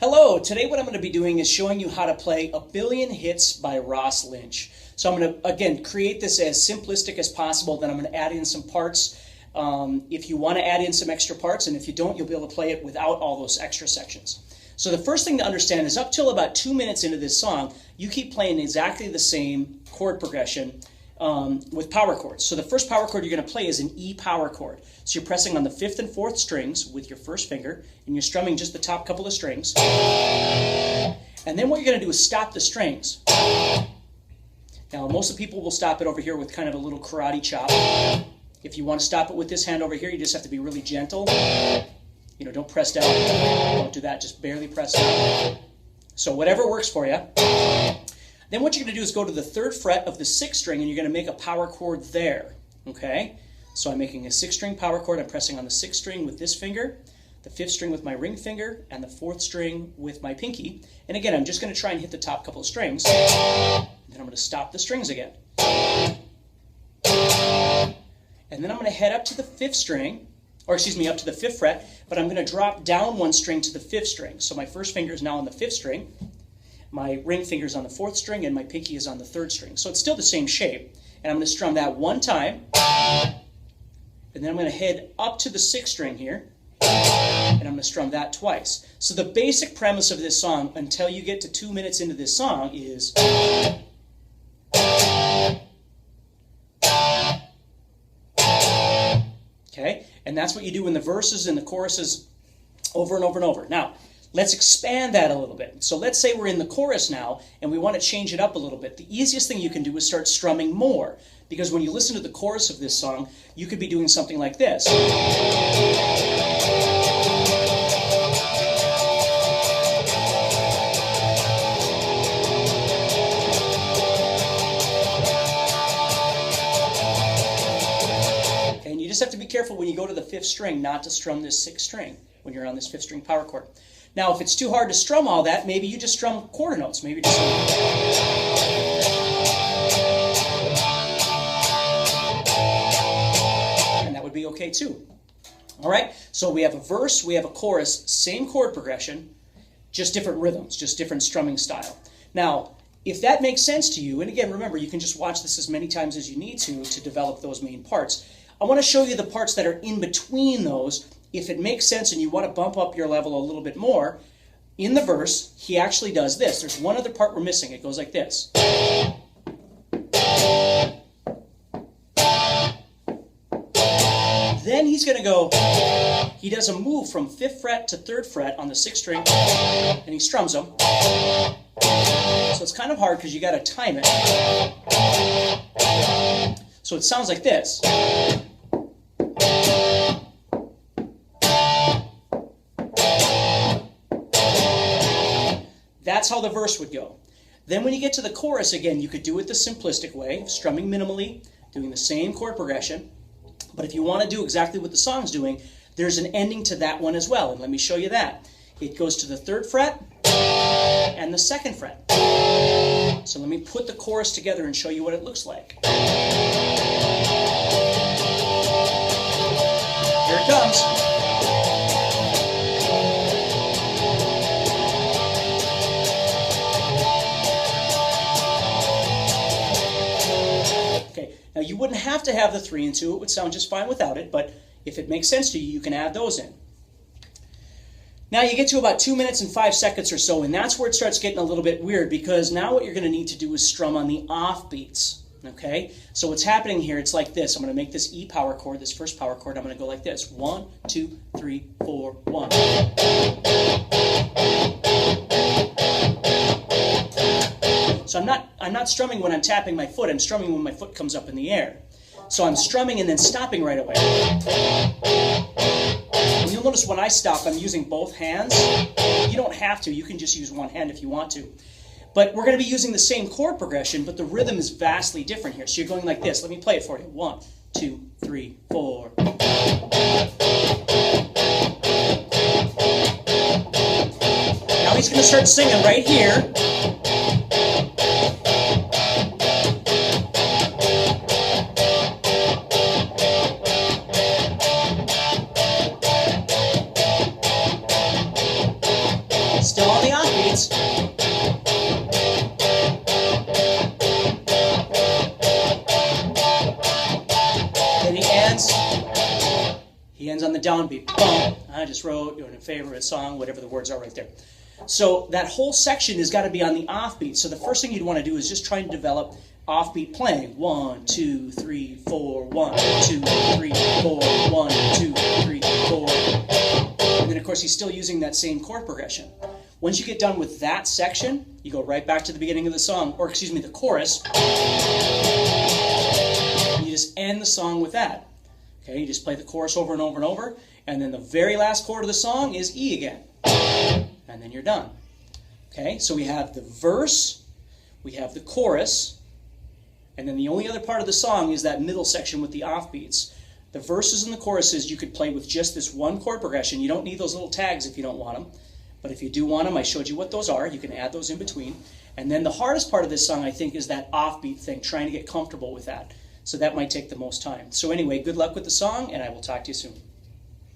Hello, today what I'm going to be doing is showing you how to play A Billion Hits by Ross Lynch. So I'm going to, again, create this as simplistic as possible, then I'm going to add in some parts. If you want to add in some extra parts, and if you don't, you'll be able to play it without all those extra sections. So the first thing to understand is up till about 2 minutes into this song, you keep playing exactly the same chord progression with power chords. So the first power chord you're going to play is an E power chord. So you're pressing on the 5th and 4th strings with your first finger, and you're strumming just the top couple of strings. And then what you're going to do is stop the strings. Now, most of the people will stop it over here with kind of a little karate chop. If you want to stop it with this hand over here, you just have to be really gentle. You know, don't press down. Don't do that. Just barely press down. So whatever works for you. Then what you're going to do is go to the 3rd fret of the 6th string, and you're going to make a power chord there. Okay? So I'm making a 6th-string power chord. I'm pressing on the 6th string with this finger, the 5th string with my ring finger, and the 4th string with my pinky. And again, I'm just going to try and hit the top couple of strings. And then I'm going to stop the strings again. And then I'm going to head up to the 5th string, or excuse me, up to the 5th fret, but I'm going to drop down one string to the 5th string. So my first finger is now on the 5th string, my ring finger is on the 4th string, and my pinky is on the 3rd string. So it's still the same shape. And I'm going to strum that one time, and then I'm going to head up to the 6th string here, and I'm going to strum that twice. So the basic premise of this song, until you get to 2 minutes into this song, is... Okay? And that's what you do in the verses and the choruses over and over and over. Now, let's expand that a little bit. So let's say we're in the chorus now, and we want to change it up a little bit. The easiest thing you can do is start strumming more. Because when you listen to the chorus of this song, you could be doing something like this. And you just have to be careful when you go to the 5th string not to strum this 6th string when you're on this 5th string power chord. Now, if it's too hard to strum all that, maybe you just strum quarter notes. Maybe just... And that would be okay too. All right? So we have a verse, we have a chorus, same chord progression, just different rhythms, just different strumming style. Now, if that makes sense to you, and again, remember, you can just watch this as many times as you need to develop those main parts. I want to show you the parts that are in between those. If it makes sense and you want to bump up your level a little bit more, in the verse, he actually does this. There's one other part we're missing. It goes like this. Then he's going to go, he does a move from 5th fret to 3rd fret on the 6th string, and he strums them. So it's kind of hard because you got to time it. So it sounds like this. That's how the verse would go. Then when you get to the chorus, again, you could do it the simplistic way, strumming minimally, doing the same chord progression. But if you want to do exactly what the song's doing, there's an ending to that one as well. And let me show you that. It goes to the 3rd fret and the 2nd fret. So let me put the chorus together and show you what it looks like. Here it comes. Now, you wouldn't have to have the 3 and 2. It would sound just fine without it, but if it makes sense to you, you can add those in. Now, you get to about 2 minutes and 5 seconds or so, and that's where it starts getting a little bit weird, because now what you're going to need to do is strum on the offbeats, okay? So what's happening here, it's like this. I'm going to make this E power chord, this first power chord, I'm going to go like this. 1, 2, 3, 4, 1. So I'm not strumming when I'm tapping my foot. I'm strumming when my foot comes up in the air. So I'm strumming and then stopping right away. And you'll notice when I stop, I'm using both hands. You don't have to. You can just use one hand if you want to. But we're going to be using the same chord progression, but the rhythm is vastly different here. So you're going like this. Let me play it for you. 1, 2, 3, 4. Now he's going to start singing right here. still on the offbeats. Then he ends on the downbeat. Boom. I just wrote your favorite song, whatever the words are right there. So that whole section has got to be on the offbeat. So the first thing you'd want to do is just try and develop offbeat playing. 1, 2, 3, 4, 1, 2, 3, 4, 1, 2, 3, 4. And then of course he's still using that same chord progression. Once you get done with that section, you go right back to the beginning of the song, or excuse me, the chorus. And you just end the song with that. Okay, you just play the chorus over and over and over, and then the very last chord of the song is E again. And then you're done. Okay, so we have the verse, we have the chorus, and then the only other part of the song is that middle section with the offbeats. The verses and the choruses you could play with just this one chord progression. You don't need those little tags if you don't want them. But if you do want them, I showed you what those are. You can add those in between. And then the hardest part of this song, I think, is that offbeat thing, trying to get comfortable with that. So that might take the most time. So anyway, good luck with the song, and I will talk to you soon.